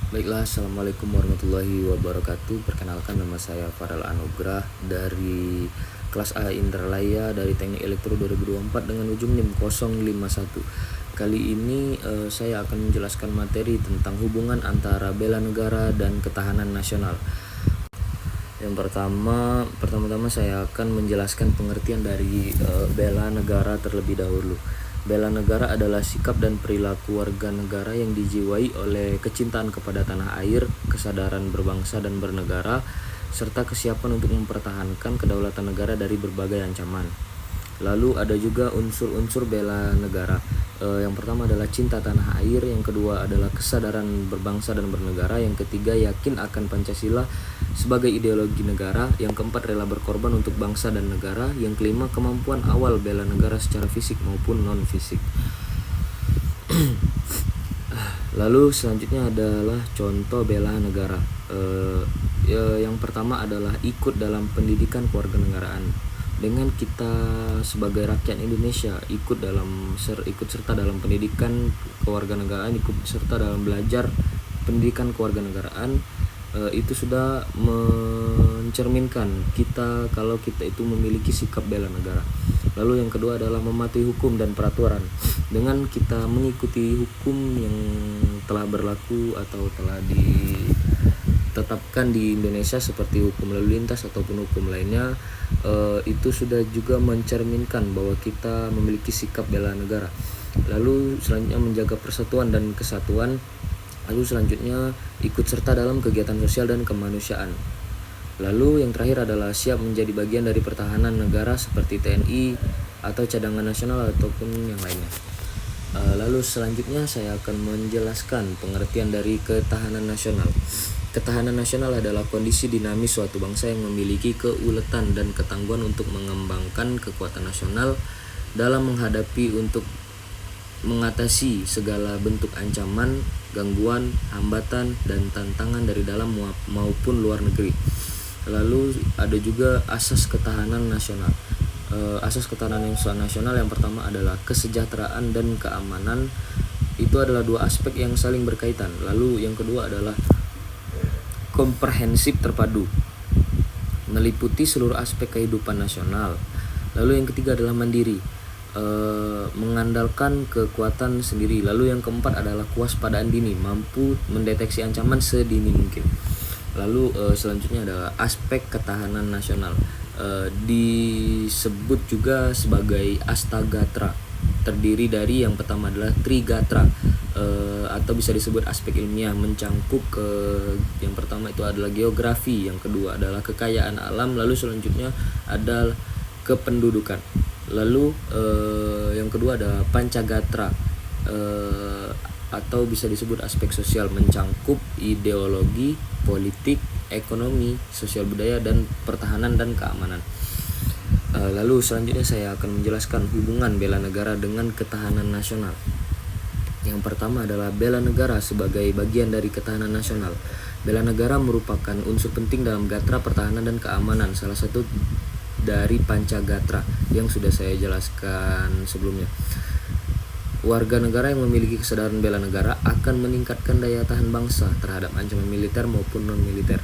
Baiklah, Assalamualaikum warahmatullahi wabarakatuh. Perkenalkan, nama saya Farel Anugrah dari kelas A Indralaya dari Teknik Elektro 2024 dengan ujung NIM 051. Kali ini saya akan menjelaskan materi tentang hubungan antara bela negara dan ketahanan nasional. Yang pertama-tama saya akan menjelaskan pengertian dari bela negara terlebih dahulu. Bela negara adalah sikap dan perilaku warga negara yang dijiwai oleh kecintaan kepada tanah air, kesadaran berbangsa dan bernegara, serta kesiapan untuk mempertahankan kedaulatan negara dari berbagai ancaman. Lalu ada juga unsur-unsur bela negara. Yang pertama adalah cinta tanah air, yang kedua adalah kesadaran berbangsa dan bernegara, yang ketiga yakin akan Pancasila sebagai ideologi negara, yang keempat rela berkorban untuk bangsa dan negara, yang kelima kemampuan awal bela negara secara fisik maupun non fisik. Lalu selanjutnya adalah contoh bela negara. Yang pertama adalah ikut dalam pendidikan kewarganegaraan. Dengan kita sebagai rakyat Indonesia ikut serta dalam pendidikan kewarganegaraan, ikut serta dalam belajar pendidikan kewarganegaraan, itu sudah mencerminkan kalau kita itu memiliki sikap bela negara. Lalu yang kedua adalah mematuhi hukum dan peraturan. Dengan kita mengikuti hukum yang telah berlaku atau telah ditetapkan di Indonesia seperti hukum lalu lintas ataupun hukum lainnya, itu sudah juga mencerminkan bahwa kita memiliki sikap bela negara. Lalu selanjutnya menjaga persatuan dan kesatuan. Lalu selanjutnya ikut serta dalam kegiatan sosial dan kemanusiaan. Lalu yang terakhir adalah siap menjadi bagian dari pertahanan negara seperti TNI atau cadangan nasional ataupun yang lainnya. Lalu selanjutnya saya akan menjelaskan pengertian dari ketahanan nasional. Ketahanan nasional adalah kondisi dinamis suatu bangsa yang memiliki keuletan dan ketangguhan untuk mengembangkan kekuatan nasional dalam menghadapi untuk mengatasi segala bentuk ancaman, gangguan, hambatan, dan tantangan dari dalam maupun luar negeri. Lalu ada juga asas ketahanan nasional. Asas ketahanan nasional yang pertama adalah kesejahteraan dan keamanan. Itu adalah dua aspek yang saling berkaitan. Lalu yang kedua adalah komprehensif terpadu, meliputi seluruh aspek kehidupan nasional. Lalu yang ketiga adalah mandiri, mengandalkan kekuatan sendiri. Lalu yang keempat adalah kewaspadaan dini, mampu mendeteksi ancaman sedini mungkin. Lalu selanjutnya adalah aspek ketahanan nasional, disebut juga sebagai Astagatra. Terdiri dari yang pertama adalah Trigatra, atau bisa disebut aspek ilmiah, mencangkup yang pertama itu adalah geografi, yang kedua adalah kekayaan alam, lalu selanjutnya adalah kependudukan. Lalu yang kedua adalah Pancagatra, atau bisa disebut aspek sosial, mencangkup ideologi, politik, ekonomi, sosial budaya, dan pertahanan dan keamanan. Lalu selanjutnya saya akan menjelaskan hubungan bela negara dengan ketahanan nasional. Yang pertama adalah bela negara sebagai bagian dari ketahanan nasional. Bela negara merupakan unsur penting dalam gatra pertahanan dan keamanan, salah satu dari Pancagatra yang sudah saya jelaskan sebelumnya. Warga negara yang memiliki kesadaran bela negara akan meningkatkan daya tahan bangsa terhadap ancaman militer maupun non-militer.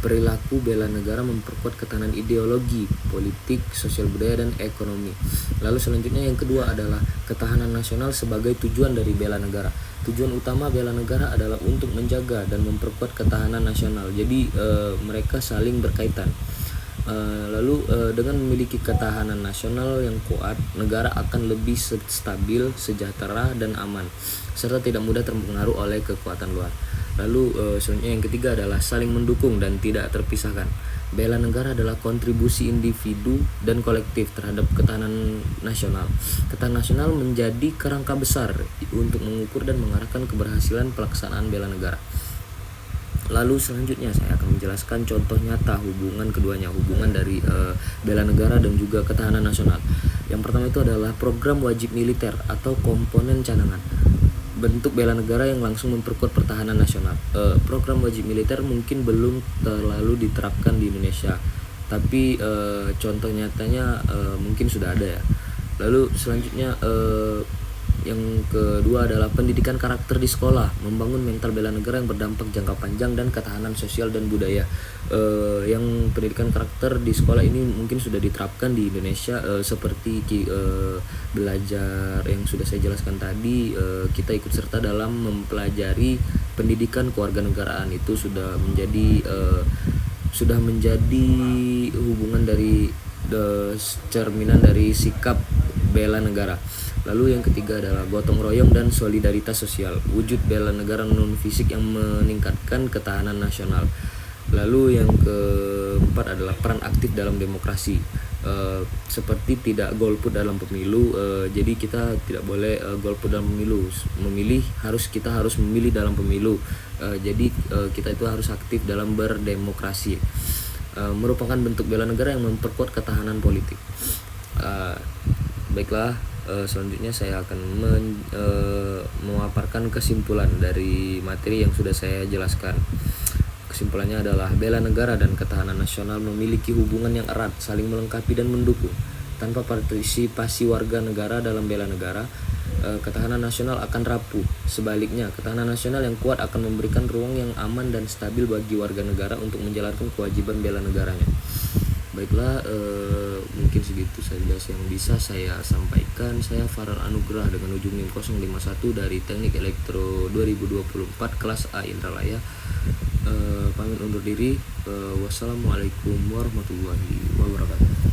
Perilaku bela negara memperkuat ketahanan ideologi, politik, sosial budaya, dan ekonomi. Lalu selanjutnya yang kedua adalah ketahanan nasional sebagai tujuan dari bela negara. Tujuan utama bela negara adalah untuk menjaga dan memperkuat ketahanan nasional. Jadi mereka saling berkaitan. Lalu dengan memiliki ketahanan nasional yang kuat, negara akan lebih stabil, sejahtera, dan aman, serta tidak mudah terpengaruh oleh kekuatan luar. Lalu selanjutnya yang ketiga adalah saling mendukung dan tidak terpisahkan. Bela negara adalah kontribusi individu dan kolektif terhadap ketahanan nasional. Ketahanan nasional menjadi kerangka besar untuk mengukur dan mengarahkan keberhasilan pelaksanaan bela negara. Lalu selanjutnya saya akan menjelaskan contoh nyata hubungan keduanya, hubungan dari bela negara dan juga ketahanan nasional. Yang pertama itu adalah program wajib militer atau komponen cadangan. Bentuk bela negara yang langsung memperkuat pertahanan nasional. Program wajib militer mungkin belum terlalu diterapkan di Indonesia, tapi contoh nyatanya mungkin sudah ada ya. Lalu selanjutnya Yang kedua adalah pendidikan karakter di sekolah, membangun mental bela negara yang berdampak jangka panjang dan ketahanan sosial dan budaya. Yang pendidikan karakter di sekolah ini mungkin sudah diterapkan di Indonesia, seperti belajar yang sudah saya jelaskan tadi. Kita ikut serta dalam mempelajari pendidikan kewarganegaraan, itu sudah menjadi hubungan dari cerminan dari sikap bela negara. Lalu yang ketiga adalah gotong royong dan solidaritas sosial, wujud bela negara non fisik yang meningkatkan ketahanan nasional. Lalu yang keempat adalah peran aktif dalam demokrasi, seperti tidak golput dalam pemilu. Jadi kita tidak boleh golput dalam pemilu. Kita harus memilih dalam pemilu. Jadi kita itu harus aktif dalam berdemokrasi. Merupakan bentuk bela negara yang memperkuat ketahanan politik. Baiklah, selanjutnya saya akan memaparkan kesimpulan dari materi yang sudah saya jelaskan. Kesimpulannya adalah bela negara dan ketahanan nasional memiliki hubungan yang erat, saling melengkapi dan mendukung. Tanpa partisipasi warga negara dalam bela negara, ketahanan nasional akan rapuh. Sebaliknya, ketahanan nasional yang kuat akan memberikan ruang yang aman dan stabil bagi warga negara untuk menjalankan kewajiban bela negaranya. Baiklah, mungkin segitu saja yang bisa saya sampaikan. Saya Farel Anugrah dengan ujung NIM 051 dari Teknik Elektro 2024 kelas A Indralaya. Pamit undur diri. Wassalamualaikum warahmatullahi wabarakatuh.